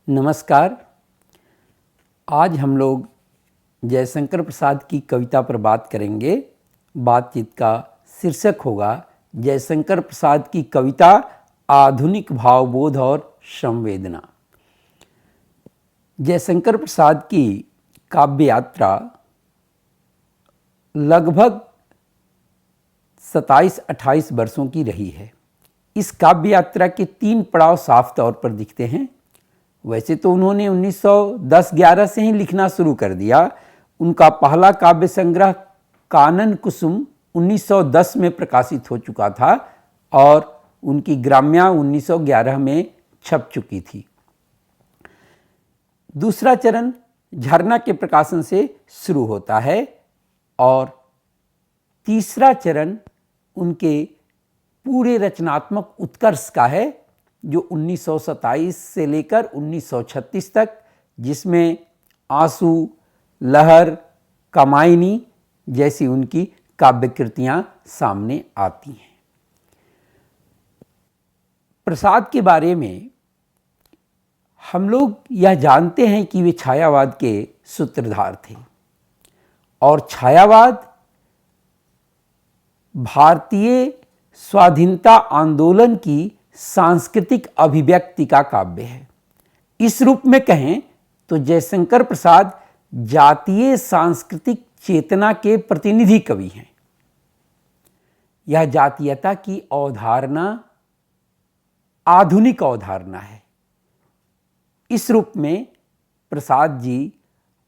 नमस्कार। आज हम लोग जयशंकर प्रसाद की कविता पर बात करेंगे। बातचीत का शीर्षक होगा जयशंकर प्रसाद की कविता आधुनिक भावबोध और संवेदना। जयशंकर प्रसाद की काव्य यात्रा लगभग 27-28 वर्षों की रही है। इस काव्य यात्रा के 3 पड़ाव साफ तौर पर दिखते हैं। वैसे तो उन्होंने 1910-11 से ही लिखना शुरू कर दिया। उनका पहला काव्य संग्रह कानन कुसुम 1910 में प्रकाशित हो चुका था और उनकी ग्राम्या 1911 में छप चुकी थी। दूसरा चरण झरना के प्रकाशन से शुरू होता है और तीसरा चरण उनके पूरे रचनात्मक उत्कर्ष का है, जो 1927 से लेकर 1936 तक, जिसमें आंसू, लहर, कामायनी जैसी उनकी काव्य कृतियां सामने आती हैं। प्रसाद के बारे में हम लोग यह जानते हैं कि वे छायावाद के सूत्रधार थे और छायावाद भारतीय स्वाधीनता आंदोलन की सांस्कृतिक अभिव्यक्ति का काव्य है। इस रूप में कहें तो जयशंकर प्रसाद जातीय सांस्कृतिक चेतना के प्रतिनिधि कवि हैं। यह जातीयता की अवधारणा आधुनिक अवधारणा है। इस रूप में प्रसाद जी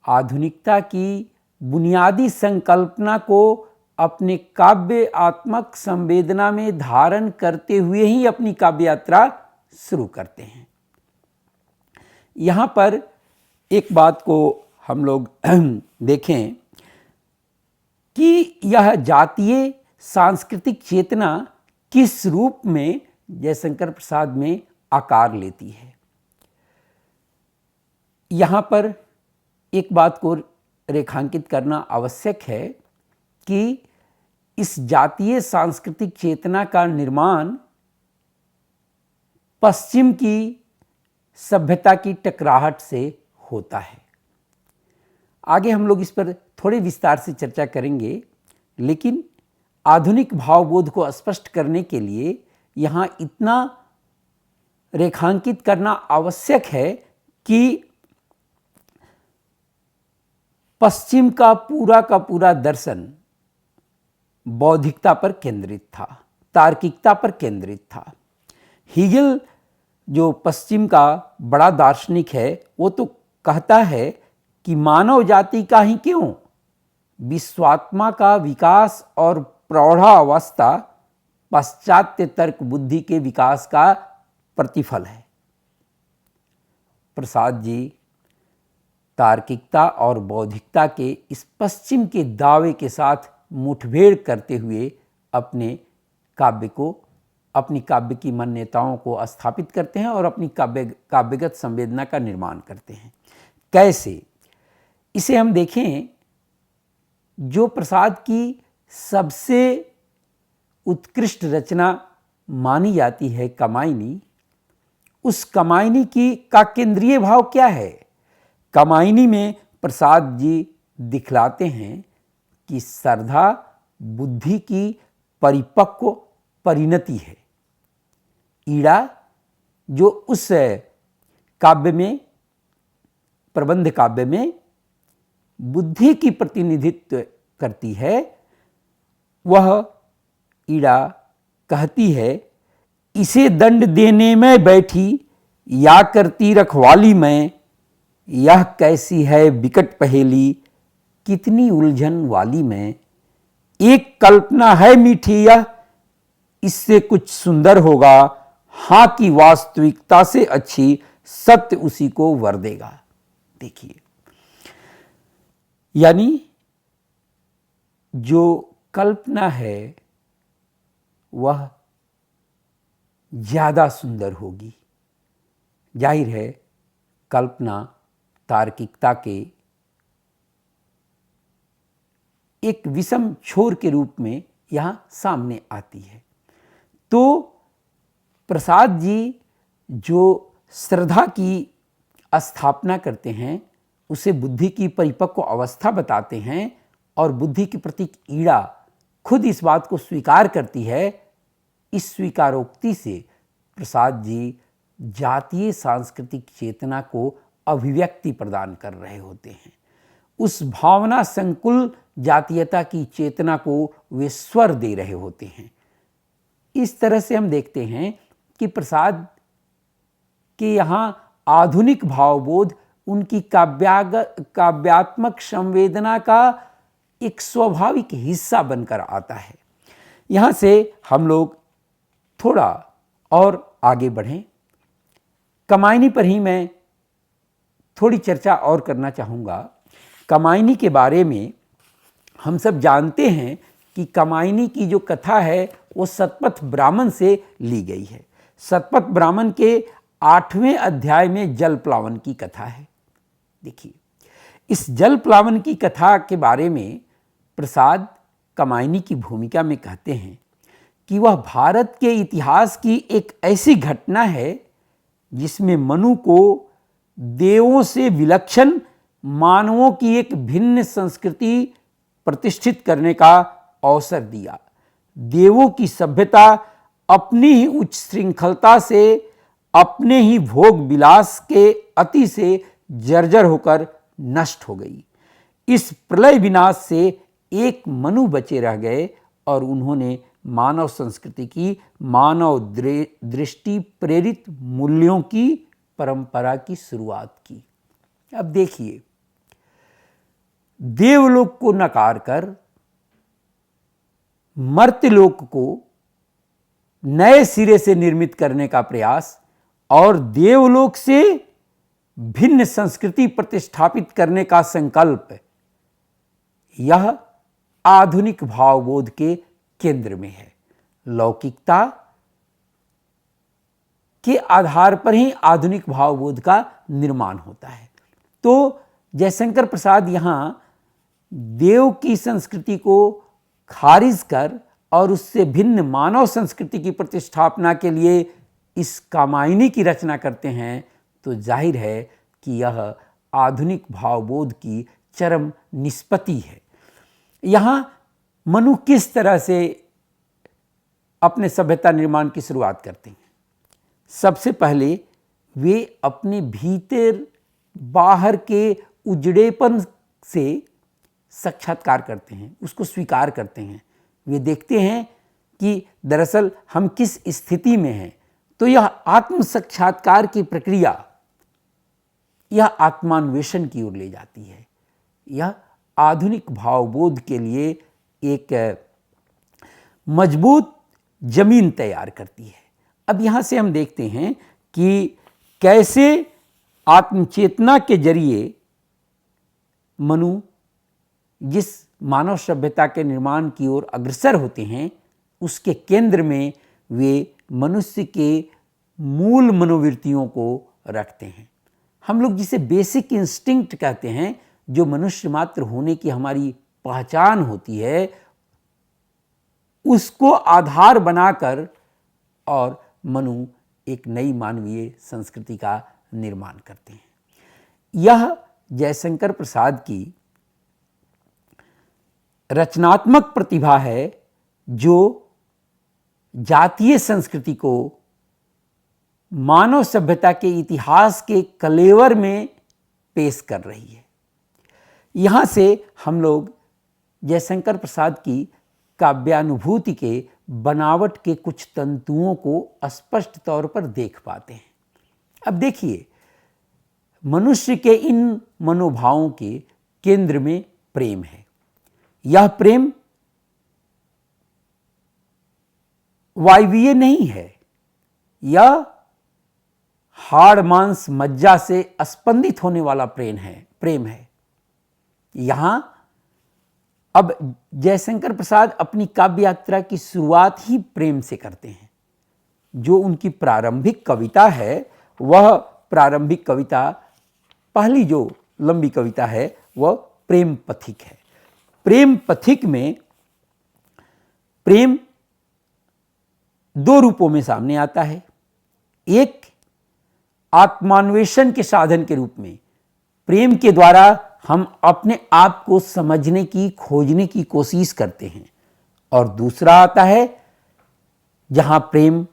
आधुनिकता की बुनियादी संकल्पना को अपने काव्यात्मक संवेदना में धारण करते हुए ही अपनी काव्य यात्रा शुरू करते हैं। यहाँ पर एक बात को हम लोग देखें कि यह जातीय सांस्कृतिक चेतना किस रूप में जयशंकर प्रसाद में आकार लेती है। यहाँ पर एक बात को रेखांकित करना आवश्यक है कि इस जातीय सांस्कृतिक चेतना का निर्माण पश्चिम की सभ्यता की टकराहट से होता है। आगे हम लोग इस पर थोड़े विस्तार से चर्चा करेंगे, लेकिन आधुनिक भावबोध को स्पष्ट करने के लिए यहाँ इतना रेखांकित करना आवश्यक है कि पश्चिम का पूरा दर्शन बौद्धिकता पर केंद्रित था, तार्किकता पर केंद्रित था। हीगल जो पश्चिम का बड़ा दार्शनिक है, वो तो कहता है कि मानव जाति का ही क्यों, विश्वात्मा का विकास और प्रौढ़ावस्था पाश्चात्य तर्क बुद्धि के विकास का प्रतिफल है। प्रसाद जी तार्किकता और बौद्धिकता के इस पश्चिम के दावे के साथ मुठभेड़ करते हुए अपने काव्य को, अपनी काव्य की मान्यताओं को स्थापित करते हैं और अपनी काव्यगत संवेदना का निर्माण करते हैं। कैसे? इसे हम देखें, जो प्रसाद की सबसे उत्कृष्ट रचना मानी जाती है कामायनी, उस कामायनी का केंद्रीय भाव क्या है? कामायनी में प्रसाद जी दिखलाते हैं कि श्रद्धा बुद्धि की परिपक्व परिणति है। ईड़ा जो उस काव्य में, प्रबंध काव्य में बुद्धि की प्रतिनिधित्व करती है, वह ईड़ा कहती है, इसे दंड देने में बैठी या करती रखवाली में, यह कैसी है विकट पहेली कितनी उलझन वाली में, एक कल्पना है मीठी यह इससे कुछ सुंदर होगा, हाँ की वास्तविकता से अच्छी सत्य उसी को वर देगा। देखिए, यानी जो कल्पना है वह ज्यादा सुंदर होगी। जाहिर है कल्पना तार्किकता के एक विषम छोर के रूप में यहाँ सामने आती है। तो प्रसाद जी जो श्रद्धा की स्थापना करते हैं उसे बुद्धि की परिपक्व अवस्था बताते हैं, और बुद्धि के प्रति ईड़ा खुद इस बात को स्वीकार करती है। इस स्वीकारोक्ति से प्रसाद जी जातीय सांस्कृतिक चेतना को अभिव्यक्ति प्रदान कर रहे होते हैं। उस भावना संकुल जातीयता की चेतना को वे स्वर दे रहे होते हैं। इस तरह से हम देखते हैं कि प्रसाद के यहाँ आधुनिक भावबोध उनकी काव्यात्मक संवेदना का एक स्वाभाविक हिस्सा बनकर आता है। यहाँ से हम लोग थोड़ा और आगे बढ़ें। कमायनी पर ही मैं थोड़ी चर्चा और करना चाहूँगा। कमायनी के बारे में हम सब जानते हैं कि कमायनी की जो कथा है वो सतपथ ब्राह्मण से ली गई है। सतपथ ब्राह्मण के 8वें अध्याय में जल प्लावन की कथा है। देखिए, इस जल प्लावन की कथा के बारे में प्रसाद कमायनी की भूमिका में कहते हैं कि वह भारत के इतिहास की एक ऐसी घटना है जिसमें मनु को देवों से विलक्षण मानवों की एक भिन्न संस्कृति प्रतिष्ठित करने का अवसर दिया। देवों की सभ्यता अपनी ही उच्च श्रृंखलता से, अपने ही भोग विलास के अति से जर्जर होकर नष्ट हो गई। इस प्रलय विनाश से एक मनु बचे रह गए और उन्होंने मानव संस्कृति की मानव दृष्टि प्रेरित मूल्यों की परंपरा की शुरुआत की। अब देखिए, देवलोक को नकार कर मर्त्यलोक को नए सिरे से निर्मित करने का प्रयास और देवलोक से भिन्न संस्कृति प्रतिष्ठापित करने का संकल्प, यह आधुनिक भावबोध के केंद्र में है। लौकिकता के आधार पर ही आधुनिक भावबोध का निर्माण होता है। तो जयशंकर प्रसाद यहाँ देव की संस्कृति को खारिज कर और उससे भिन्न मानव संस्कृति की प्रतिष्ठापना के लिए इस कामायनी की रचना करते हैं, तो जाहिर है कि यह आधुनिक भावबोध की चरम निष्पत्ति है। यहाँ मनु किस तरह से अपने सभ्यता निर्माण की शुरुआत करते हैं? सबसे पहले वे अपने भीतर बाहर के उजड़ेपन से साक्षात्कार करते हैं, उसको स्वीकार करते हैं। वे देखते हैं कि दरअसल हम किस स्थिति में हैं। तो यह आत्म साक्षात्कार की प्रक्रिया यह आत्मान्वेषण की ओर ले जाती है। यह आधुनिक भावबोध के लिए एक मजबूत जमीन तैयार करती है। अब यहाँ से हम देखते हैं कि कैसे आत्मचेतना के जरिए मनु जिस मानव सभ्यता के निर्माण की ओर अग्रसर होते हैं, उसके केंद्र में वे मनुष्य के मूल मनोवृत्तियों को रखते हैं। हम लोग जिसे बेसिक इंस्टिंक्ट कहते हैं, जो मनुष्य मात्र होने की हमारी पहचान होती है, उसको आधार बनाकर और मनु एक नई मानवीय संस्कृति का निर्माण करते हैं। यह जयशंकर प्रसाद की रचनात्मक प्रतिभा है जो जातीय संस्कृति को मानव सभ्यता के इतिहास के कलेवर में पेश कर रही है। यहाँ से हम लोग जयशंकर प्रसाद की काव्यानुभूति के बनावट के कुछ तंतुओं को स्पष्ट तौर पर देख पाते हैं। अब देखिए, मनुष्य के इन मनोभावों के केंद्र में प्रेम है। यह प्रेम वायवीय नहीं है, यह हाड़ मांस मज्जा से स्पंदित होने वाला प्रेम है। यहां अब जयशंकर प्रसाद अपनी काव्य यात्रा की शुरुआत ही प्रेम से करते हैं। जो उनकी प्रारंभिक कविता है, वह प्रारंभिक कविता पहली जो लंबी कविता है वह प्रेम पथिक है। प्रेम पथिक में प्रेम दो रूपों में सामने आता है। एक, आत्मान्वेषण के साधन के रूप में, प्रेम के द्वारा हम अपने आप को समझने की, खोजने की कोशिश करते हैं। और दूसरा आता है जहां प्रेम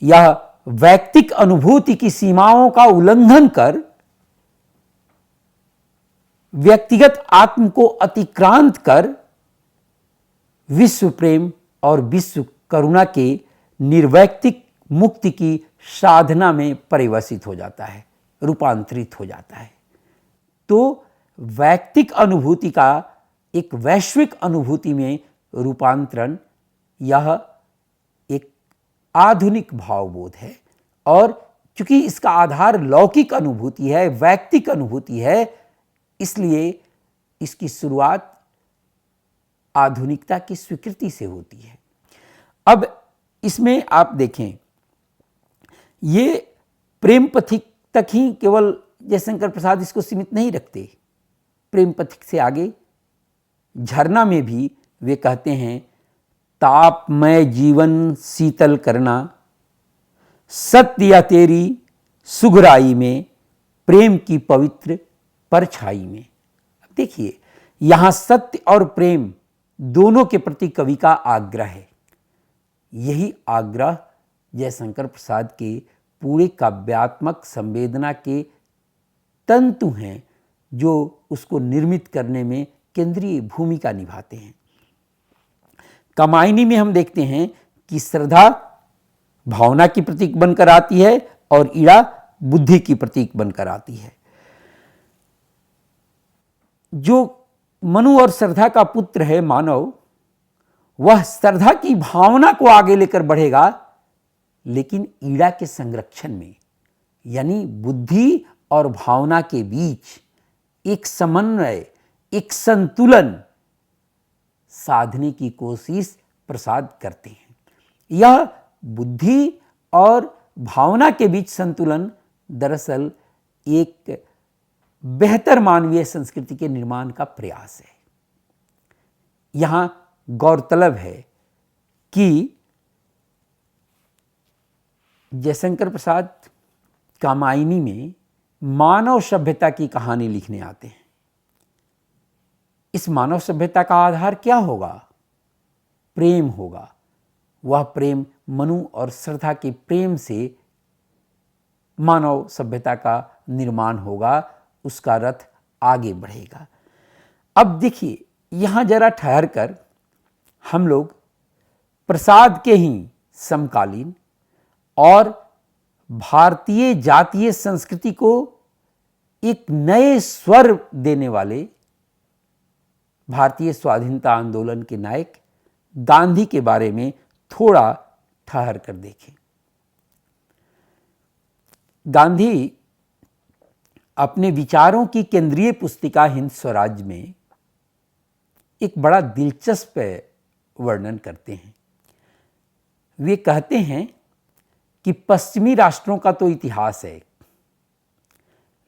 यह वैयक्तिक अनुभूति की सीमाओं का उल्लंघन कर व्यक्तिगत आत्म को अतिक्रांत कर विश्व प्रेम और विश्व करुणा के निर्वैयक्तिक मुक्ति की साधना में परिवर्तित हो जाता है, रूपांतरित हो जाता है। तो वैयक्तिक अनुभूति का एक वैश्विक अनुभूति में रूपांतरण यह एक आधुनिक भावबोध है। और चूंकि इसका आधार लौकिक अनुभूति है, वैयक्तिक अनुभूति है, इसलिए इसकी शुरुआत आधुनिकता की स्वीकृति से होती है। अब इसमें आप देखें, ये प्रेम पथिक तक ही केवल जयशंकर प्रसाद इसको सीमित नहीं रखते। प्रेम पथिक से आगे झरना में भी वे कहते हैं, तापमय जीवन शीतल करना, सत्य या तेरी सुघराई में, प्रेम की पवित्र परछाई में। अब देखिए, यहां सत्य और प्रेम दोनों के प्रति कवि का आग्रह है। यही आग्रह जयशंकर प्रसाद के पूरे काव्यात्मक संवेदना के तंतु हैं, जो उसको निर्मित करने में केंद्रीय भूमिका निभाते हैं। कामायनी में हम देखते हैं कि श्रद्धा भावना की प्रतीक बनकर आती है और इड़ा बुद्धि की प्रतीक बनकर आती है। जो मनु और श्रद्धा का पुत्र है मानव, वह श्रद्धा की भावना को आगे लेकर बढ़ेगा, लेकिन ईड़ा के संरक्षण में, यानी बुद्धि और भावना के बीच एक समन्वय, एक संतुलन साधने की कोशिश प्रसाद करते हैं। यह बुद्धि और भावना के बीच संतुलन दरअसल एक बेहतर मानवीय संस्कृति के निर्माण का प्रयास है। यहां गौरतलब है कि जयशंकर प्रसाद कामायनी में मानव सभ्यता की कहानी लिखने आते हैं। इस मानव सभ्यता का आधार क्या होगा? प्रेम होगा। वह प्रेम मनु और श्रद्धा के प्रेम से मानव सभ्यता का निर्माण होगा, उसका रथ आगे बढ़ेगा। अब देखिए, यहां जरा ठहर कर हम लोग प्रसाद के ही समकालीन और भारतीय जातीय संस्कृति को एक नए स्वर देने वाले भारतीय स्वाधीनता आंदोलन के नायक गांधी के बारे में थोड़ा ठहर कर देखें। गांधी अपने विचारों की केंद्रीय पुस्तिका हिंद स्वराज में एक बड़ा दिलचस्प वर्णन करते हैं। वे कहते हैं कि पश्चिमी राष्ट्रों का तो इतिहास है,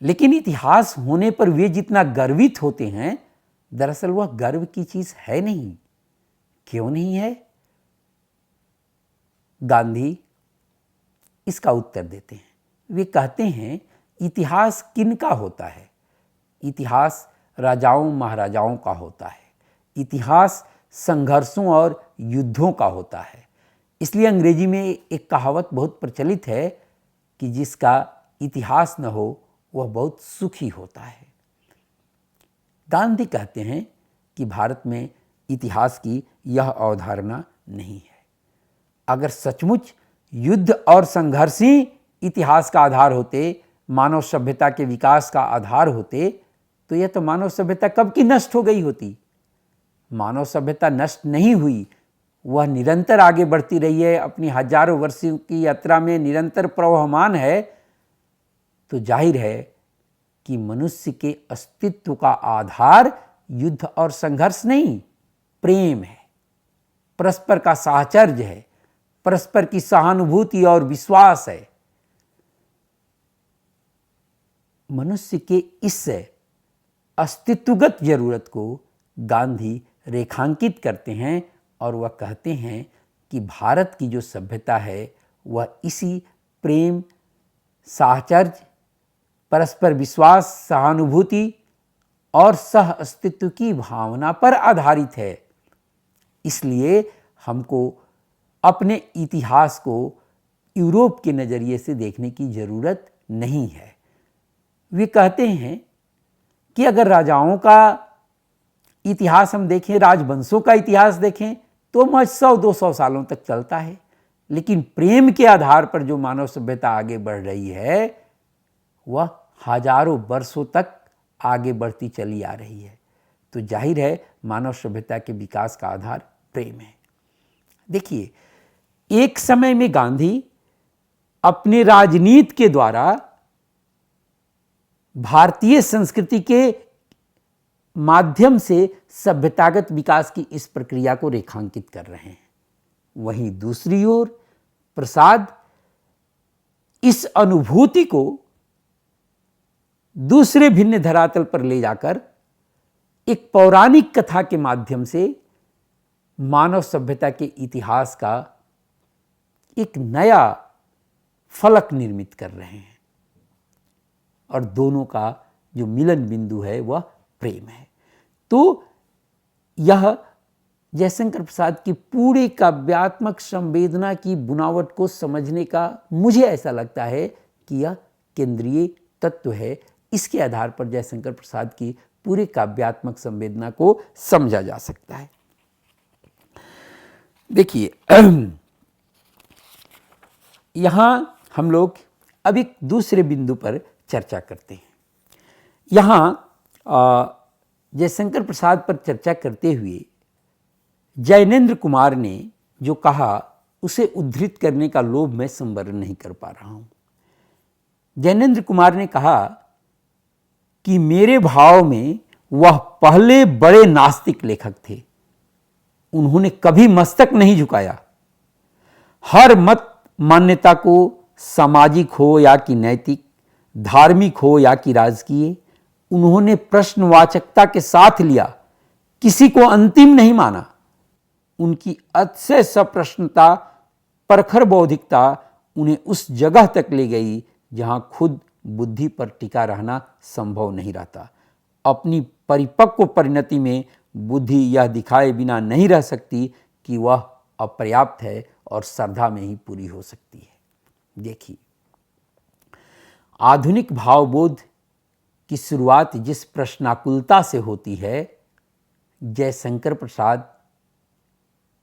लेकिन इतिहास होने पर वे जितना गर्वित होते हैं, दरअसल वह गर्व की चीज है नहीं। क्यों नहीं है? गांधी इसका उत्तर देते हैं। वे कहते हैं, इतिहास किनका होता है? इतिहास राजाओं महाराजाओं का होता है। इतिहास संघर्षों और युद्धों का होता है। इसलिए अंग्रेजी में एक कहावत बहुत प्रचलित है कि जिसका इतिहास न हो वह बहुत सुखी होता है। गांधी कहते हैं कि भारत में इतिहास की यह अवधारणा नहीं है। अगर सचमुच युद्ध और संघर्ष ही इतिहास का आधार होते, मानव सभ्यता के विकास का आधार होते, तो यह तो मानव सभ्यता कब की नष्ट हो गई होती। मानव सभ्यता नष्ट नहीं हुई, वह निरंतर आगे बढ़ती रही है, अपनी हजारों वर्षों की यात्रा में निरंतर प्रवहमान है। तो जाहिर है कि मनुष्य के अस्तित्व का आधार युद्ध और संघर्ष नहीं, प्रेम है, परस्पर का साहचर्य है, परस्पर की सहानुभूति और विश्वास है। मनुष्य के इस अस्तित्वगत जरूरत को गांधी रेखांकित करते हैं और वह कहते हैं कि भारत की जो सभ्यता है वह इसी प्रेम, साहचर्य, परस्पर विश्वास, सहानुभूति और सह अस्तित्व की भावना पर आधारित है। इसलिए हमको अपने इतिहास को यूरोप के नज़रिए से देखने की जरूरत नहीं है। वे कहते हैं कि अगर राजाओं का इतिहास हम देखें, राजवंशों का इतिहास देखें, तो महज 100-200 सालों तक चलता है, लेकिन प्रेम के आधार पर जो मानव सभ्यता आगे बढ़ रही है वह हजारों वर्षों तक आगे बढ़ती चली आ रही है। तो जाहिर है मानव सभ्यता के विकास का आधार प्रेम है। देखिए, एक समय में गांधी अपने राजनीति के द्वारा भारतीय संस्कृति के माध्यम से सभ्यतागत विकास की इस प्रक्रिया को रेखांकित कर रहे हैं। वहीं दूसरी ओर प्रसाद इस अनुभूति को दूसरे भिन्न धरातल पर ले जाकर एक पौराणिक कथा के माध्यम से मानव सभ्यता के इतिहास का एक नया फलक निर्मित कर रहे हैं और दोनों का जो मिलन बिंदु है वह प्रेम है। तो यह जयशंकर प्रसाद की पूरी काव्यात्मक संवेदना की बुनावट को समझने का मुझे ऐसा लगता है कि यह केंद्रीय तत्व है। इसके आधार पर जयशंकर प्रसाद की पूरी काव्यात्मक संवेदना को समझा जा सकता है। देखिए, यहां हम लोग अब एक दूसरे बिंदु पर चर्चा करते हैं। यहां जयशंकर प्रसाद पर चर्चा करते हुए जैनेन्द्र कुमार ने जो कहा उसे उद्धृत करने का लोभ मैं संवरण नहीं कर पा रहा हूं। जैनेन्द्र कुमार ने कहा कि मेरे भाव में वह पहले बड़े नास्तिक लेखक थे। उन्होंने कभी मस्तक नहीं झुकाया। हर मत मान्यता को, सामाजिक हो या कि नैतिक, धार्मिक हो या कि राजकीय, उन्होंने प्रश्नवाचकता के साथ लिया, किसी को अंतिम नहीं माना। उनकी अतिशय सप्रश्नता, प्रखर बौद्धिकता उन्हें उस जगह तक ले गई जहां खुद बुद्धि पर टिका रहना संभव नहीं रहता। अपनी परिपक्व परिणति में बुद्धि यह दिखाए बिना नहीं रह सकती कि वह अपर्याप्त है और श्रद्धा में ही पूरी हो सकती है। देखिए, आधुनिक भावबोध की शुरुआत जिस प्रश्नाकुलता से होती है, जयशंकर प्रसाद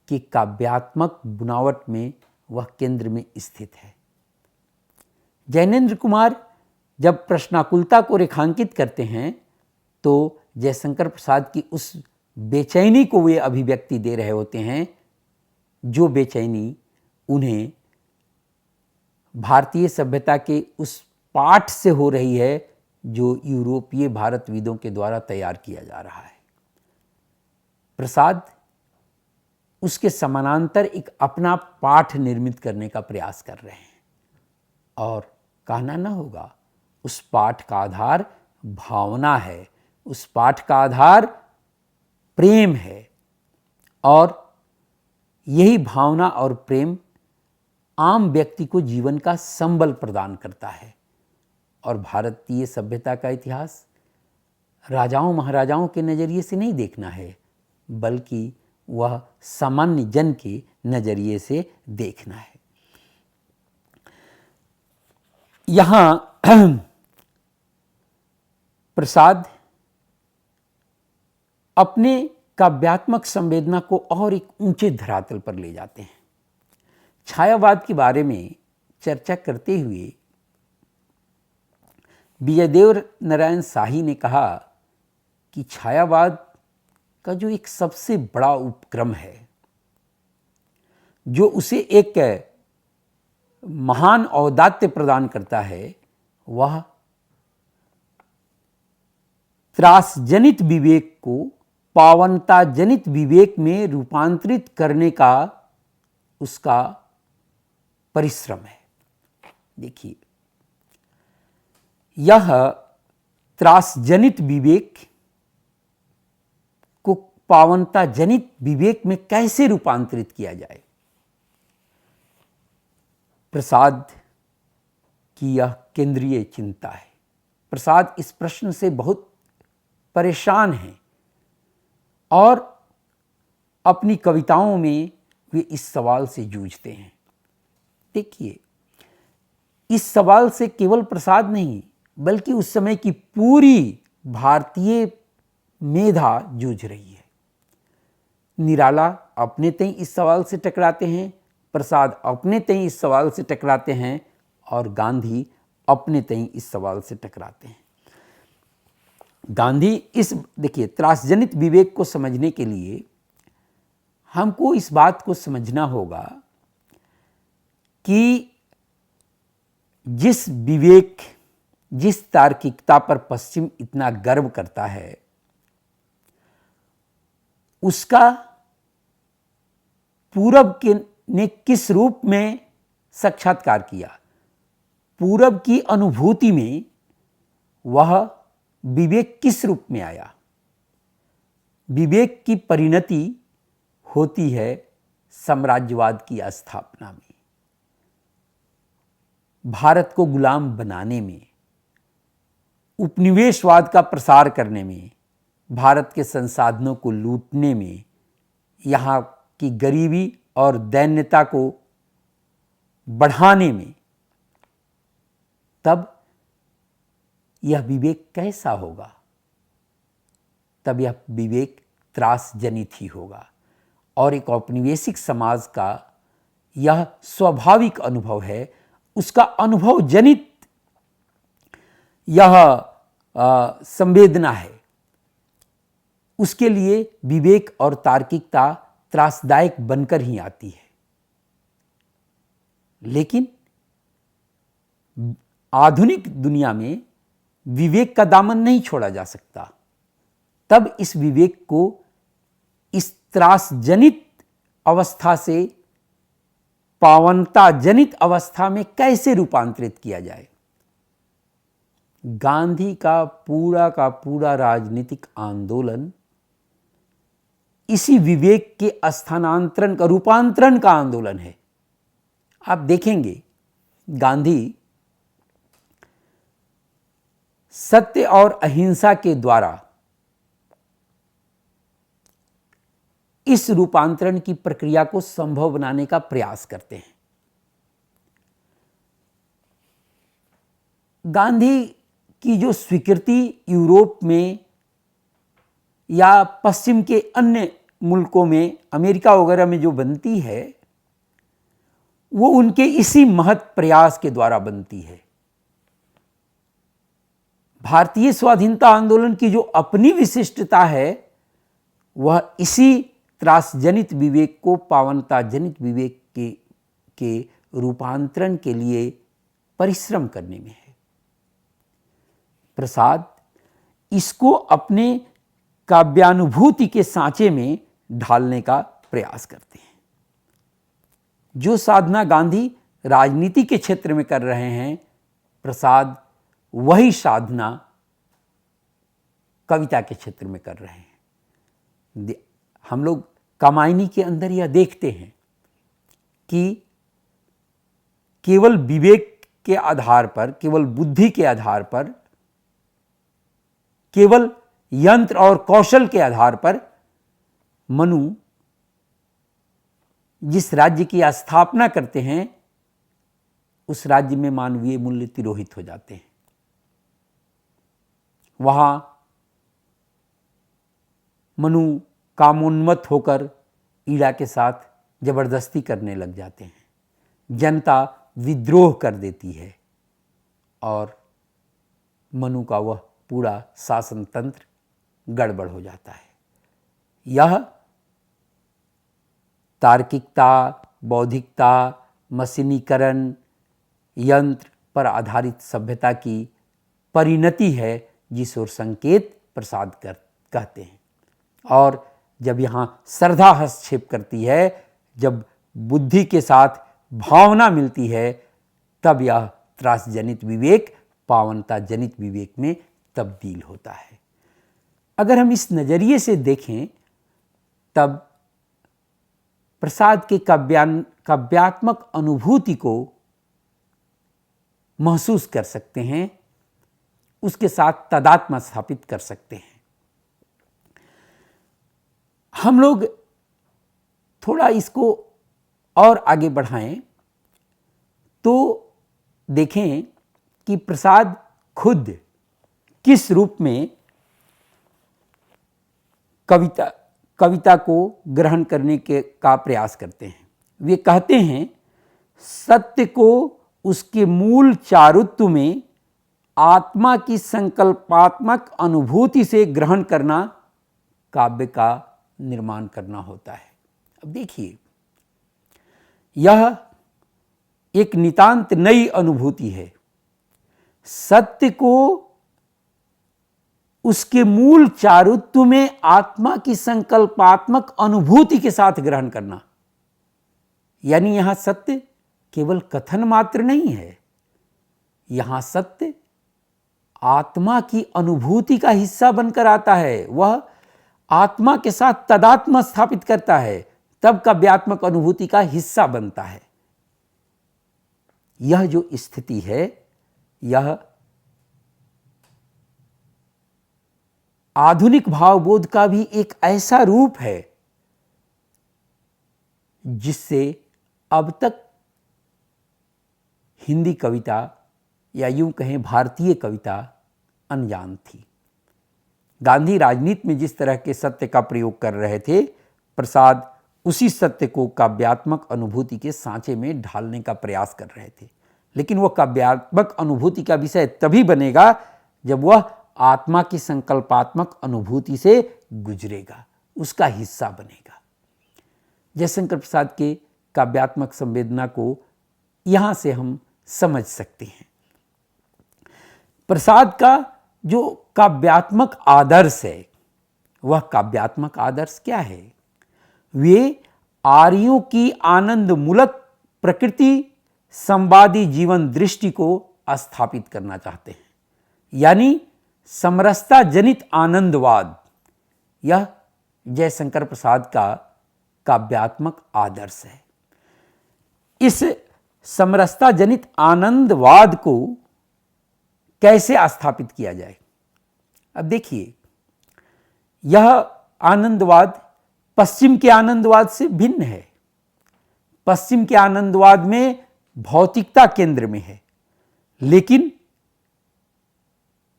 की काव्यात्मक बुनावट में वह केंद्र में स्थित है। जैनेन्द्र कुमार जब प्रश्नाकुलता को रेखांकित करते हैं तो जयशंकर प्रसाद की उस बेचैनी को वे अभिव्यक्ति दे रहे होते हैं, जो बेचैनी उन्हें भारतीय सभ्यता के उस पाठ से हो रही है जो यूरोपीय भारतविदों के द्वारा तैयार किया जा रहा है। प्रसाद उसके समानांतर एक अपना पाठ निर्मित करने का प्रयास कर रहे हैं और कहना न होगा, उस पाठ का आधार भावना है, उस पाठ का आधार प्रेम है और यही भावना और प्रेम आम व्यक्ति को जीवन का संबल प्रदान करता है। और भारतीय सभ्यता का इतिहास राजाओं महाराजाओं के नज़रिए से नहीं देखना है, बल्कि वह सामान्य जन के नज़रिए से देखना है। यहाँ प्रसाद अपने काव्यात्मक संवेदना को और एक ऊंचे धरातल पर ले जाते हैं। छायावाद के बारे में चर्चा करते हुए विजयदेव नारायण शाही ने कहा कि छायावाद का जो एक सबसे बड़ा उपक्रम है, जो उसे एक महान औदात्य प्रदान करता है, वह त्रासजनित विवेक को पावनता जनित विवेक में रूपांतरित करने का उसका परिश्रम है। देखिए, यह त्रास जनित विवेक को पावनता जनित विवेक में कैसे रूपांतरित किया जाए। प्रसाद की यह केंद्रीय चिंता है। प्रसाद इस प्रश्न से बहुत परेशान हैं और अपनी कविताओं में वे इस सवाल से जूझते हैं। देखिए, इस सवाल से केवल प्रसाद नहीं बल्कि उस समय की पूरी भारतीय मेधा जूझ रही है। निराला अपने तय इस सवाल से टकराते हैं, प्रसाद अपने तय इस सवाल से टकराते हैं और गांधी अपने तय इस सवाल से टकराते हैं। गांधी देखिए, त्रासजनित विवेक को समझने के लिए हमको इस बात को समझना होगा कि जिस विवेक, जिस तार्किकता पर पश्चिम इतना गर्व करता है, उसका पूरब ने किस रूप में साक्षात्कार किया। पूरब की अनुभूति में वह विवेक किस रूप में आया। विवेक की परिणति होती है साम्राज्यवाद की स्थापना में, भारत को गुलाम बनाने में, उपनिवेशवाद का प्रसार करने में, भारत के संसाधनों को लूटने में, यहाँ की गरीबी और दैन्यता को बढ़ाने में। तब यह विवेक कैसा होगा? तब यह विवेक त्रासजनित ही होगा और एक औपनिवेशिक समाज का यह स्वाभाविक अनुभव है, उसका अनुभव जनित यह संवेदना है। उसके लिए विवेक और तार्किकता त्रासदायक बनकर ही आती है। लेकिन आधुनिक दुनिया में विवेक का दामन नहीं छोड़ा जा सकता। तब इस विवेक को इस त्रासजनित अवस्था से पावनता जनित अवस्था में कैसे रूपांतरित किया जाए। गांधी का पूरा राजनीतिक आंदोलन इसी विवेक के स्थानांतरण का, रूपांतरण का आंदोलन है। आप देखेंगे गांधी सत्य और अहिंसा के द्वारा इस रूपांतरण की प्रक्रिया को संभव बनाने का प्रयास करते हैं। गांधी की जो स्वीकृति यूरोप में या पश्चिम के अन्य मुल्कों में, अमेरिका वगैरह में जो बनती है, वो उनके इसी महत् प्रयास के द्वारा बनती है। भारतीय स्वाधीनता आंदोलन की जो अपनी विशिष्टता है, वह इसी त्रासजनित विवेक को पावनता जनित विवेक के रूपांतरण के लिए परिश्रम करने में है। प्रसाद इसको अपने काव्यानुभूति के सांचे में ढालने का प्रयास करते हैं। जो साधना गांधी राजनीति के क्षेत्र में कर रहे हैं, प्रसाद वही साधना कविता के क्षेत्र में कर रहे हैं। हम लोग कामायनी के अंदर यह देखते हैं कि केवल विवेक के आधार पर, केवल बुद्धि के आधार पर, केवल यंत्र और कौशल के आधार पर मनु जिस राज्य की स्थापना करते हैं, उस राज्य में मानवीय मूल्य तिरोहित हो जाते हैं। वहां मनु कामोन्मत्त होकर ईड़ा के साथ जबरदस्ती करने लग जाते हैं। जनता विद्रोह कर देती है और मनु का वह पूरा शासन तंत्र गड़बड़ हो जाता है। यह तार्किकता, बौद्धिकता, मशीनीकरण, यंत्र पर आधारित सभ्यता की परिणति है, जिस ओर संकेत प्रसाद कहते हैं। और जब यहाँ श्रद्धा हस्तक्षेप करती है, जब बुद्धि के साथ भावना मिलती है, तब यह त्रासजनित विवेक पावनता जनित विवेक में तब्दील होता है। अगर हम इस नज़रिए से देखें तब प्रसाद के काव्यात्मक अनुभूति को महसूस कर सकते हैं, उसके साथ तादात्म्य स्थापित कर सकते हैं। हम लोग थोड़ा इसको और आगे बढ़ाएं तो देखें कि प्रसाद खुद किस रूप में कविता को ग्रहण करने का प्रयास करते हैं। वे कहते हैं, सत्य को उसके मूल चारुत्व में आत्मा की संकल्पात्मक अनुभूति से ग्रहण करना काव्य का निर्माण करना होता है। अब देखिए, यह एक नितांत नई अनुभूति है। सत्य को उसके मूल चारुत्व में आत्मा की संकल्पात्मक अनुभूति के साथ ग्रहण करना, यानी यहां सत्य केवल कथन मात्र नहीं है, यहां सत्य आत्मा की अनुभूति का हिस्सा बनकर आता है। वह आत्मा के साथ तादात्म्य स्थापित करता है, तब काव्यात्मक अनुभूति का हिस्सा बनता है। यह जो स्थिति है, यह आधुनिक भावबोध का भी एक ऐसा रूप है जिससे अब तक हिंदी कविता या यूं कहें भारतीय कविता अनजान थी। गांधी राजनीति में जिस तरह के सत्य का प्रयोग कर रहे थे, प्रसाद उसी सत्य को काव्यात्मक अनुभूति के सांचे में ढालने का प्रयास कर रहे थे। लेकिन वह काव्यात्मक अनुभूति का विषय तभी बनेगा जब वह आत्मा की संकल्पात्मक अनुभूति से गुजरेगा, उसका हिस्सा बनेगा। जयशंकर प्रसाद के काव्यात्मक संवेदना को यहां से हम समझ सकते हैं। प्रसाद का जो काव्यात्मक आदर्श है, वह काव्यात्मक आदर्श क्या है? वे आर्यों की आनंदमूलक प्रकृति संवादी जीवन दृष्टि को स्थापित करना चाहते हैं, यानी समरसता जनित आनंदवाद। यह जयशंकर प्रसाद का काव्यात्मक आदर्श है। इस समरसता जनित आनंदवाद को कैसे स्थापित किया जाए? अब देखिए, यह आनंदवाद पश्चिम के आनंदवाद से भिन्न है। पश्चिम के आनंदवाद में भौतिकता केंद्र में है, लेकिन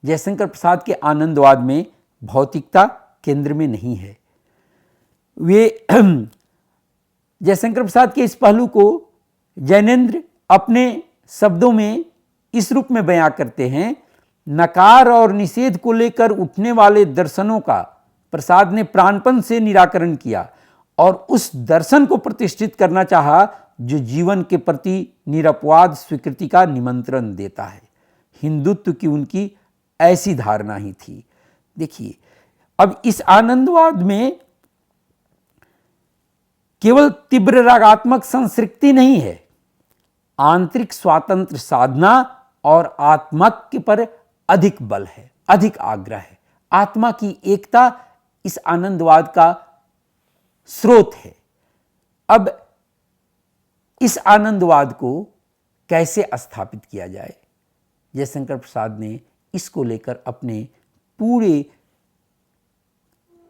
जयशंकर प्रसाद के आनंदवाद में भौतिकता केंद्र में नहीं है। वे जयशंकर प्रसाद के इस पहलू को जैनेन्द्र अपने शब्दों में इस रूप में बयां करते हैं, नकार और निषेध को लेकर उठने वाले दर्शनों का प्रसाद ने प्राणपण से निराकरण किया और उस दर्शन को प्रतिष्ठित करना चाहा जो जीवन के प्रति निरपवाद स्वीकृति का निमंत्रण देता है। हिंदुत्व की उनकी ऐसी धारणा ही थी। देखिए, अब इस आनंदवाद में केवल तीव्र रागात्मक संसृक्ति नहीं है, आंतरिक स्वातंत्र साधना और आत्मज्ञ पर अधिक बल है, अधिक आग्रह है। आत्मा की एकता इस आनंदवाद का स्रोत है। अब इस आनंदवाद को कैसे स्थापित किया जाए? जयशंकर प्रसाद ने इसको लेकर अपने पूरे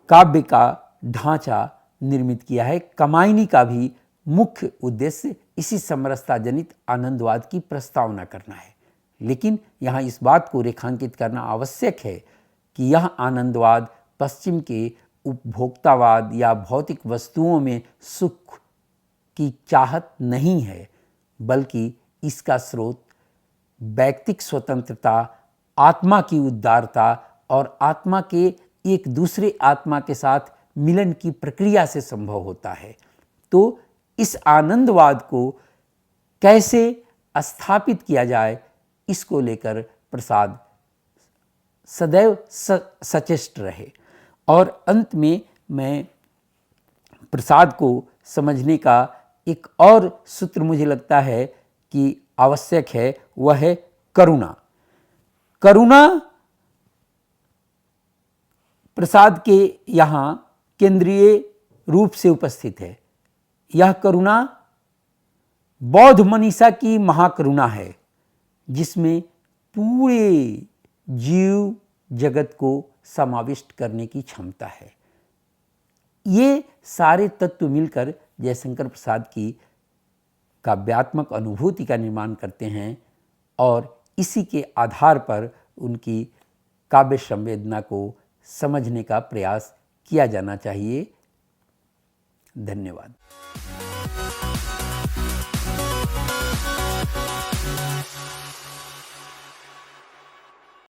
काव्य का ढांचा निर्मित किया है। कमायनी का भी मुख्य उद्देश्य इसी समरसता जनित आनंदवाद की प्रस्तावना करना है। लेकिन यहाँ इस बात को रेखांकित करना आवश्यक है कि यह आनंदवाद पश्चिम के उपभोक्तावाद या भौतिक वस्तुओं में सुख की चाहत नहीं है, बल्कि इसका स्रोत व्यक्तिक स्वतंत्रता, आत्मा की उदारता और आत्मा के एक दूसरे आत्मा के साथ मिलन की प्रक्रिया से संभव होता है। तो इस आनंदवाद को कैसे स्थापित किया जाए, इसको लेकर प्रसाद सदैव सचेष्ट रहे। और अंत में मैं प्रसाद को समझने का एक और सूत्र मुझे लगता है कि आवश्यक है, वह है करुणा। करुणा प्रसाद के यहाँ केंद्रीय रूप से उपस्थित है। यह करुणा बौद्ध मनीषा की महाकरुणा है, जिसमें पूरे जीव जगत को समाविष्ट करने की क्षमता है। ये सारे तत्व मिलकर जयशंकर प्रसाद की काव्यात्मक अनुभूति का निर्माण करते हैं और इसी के आधार पर उनकी काव्य संवेदना को समझने का प्रयास किया जाना चाहिए। धन्यवाद।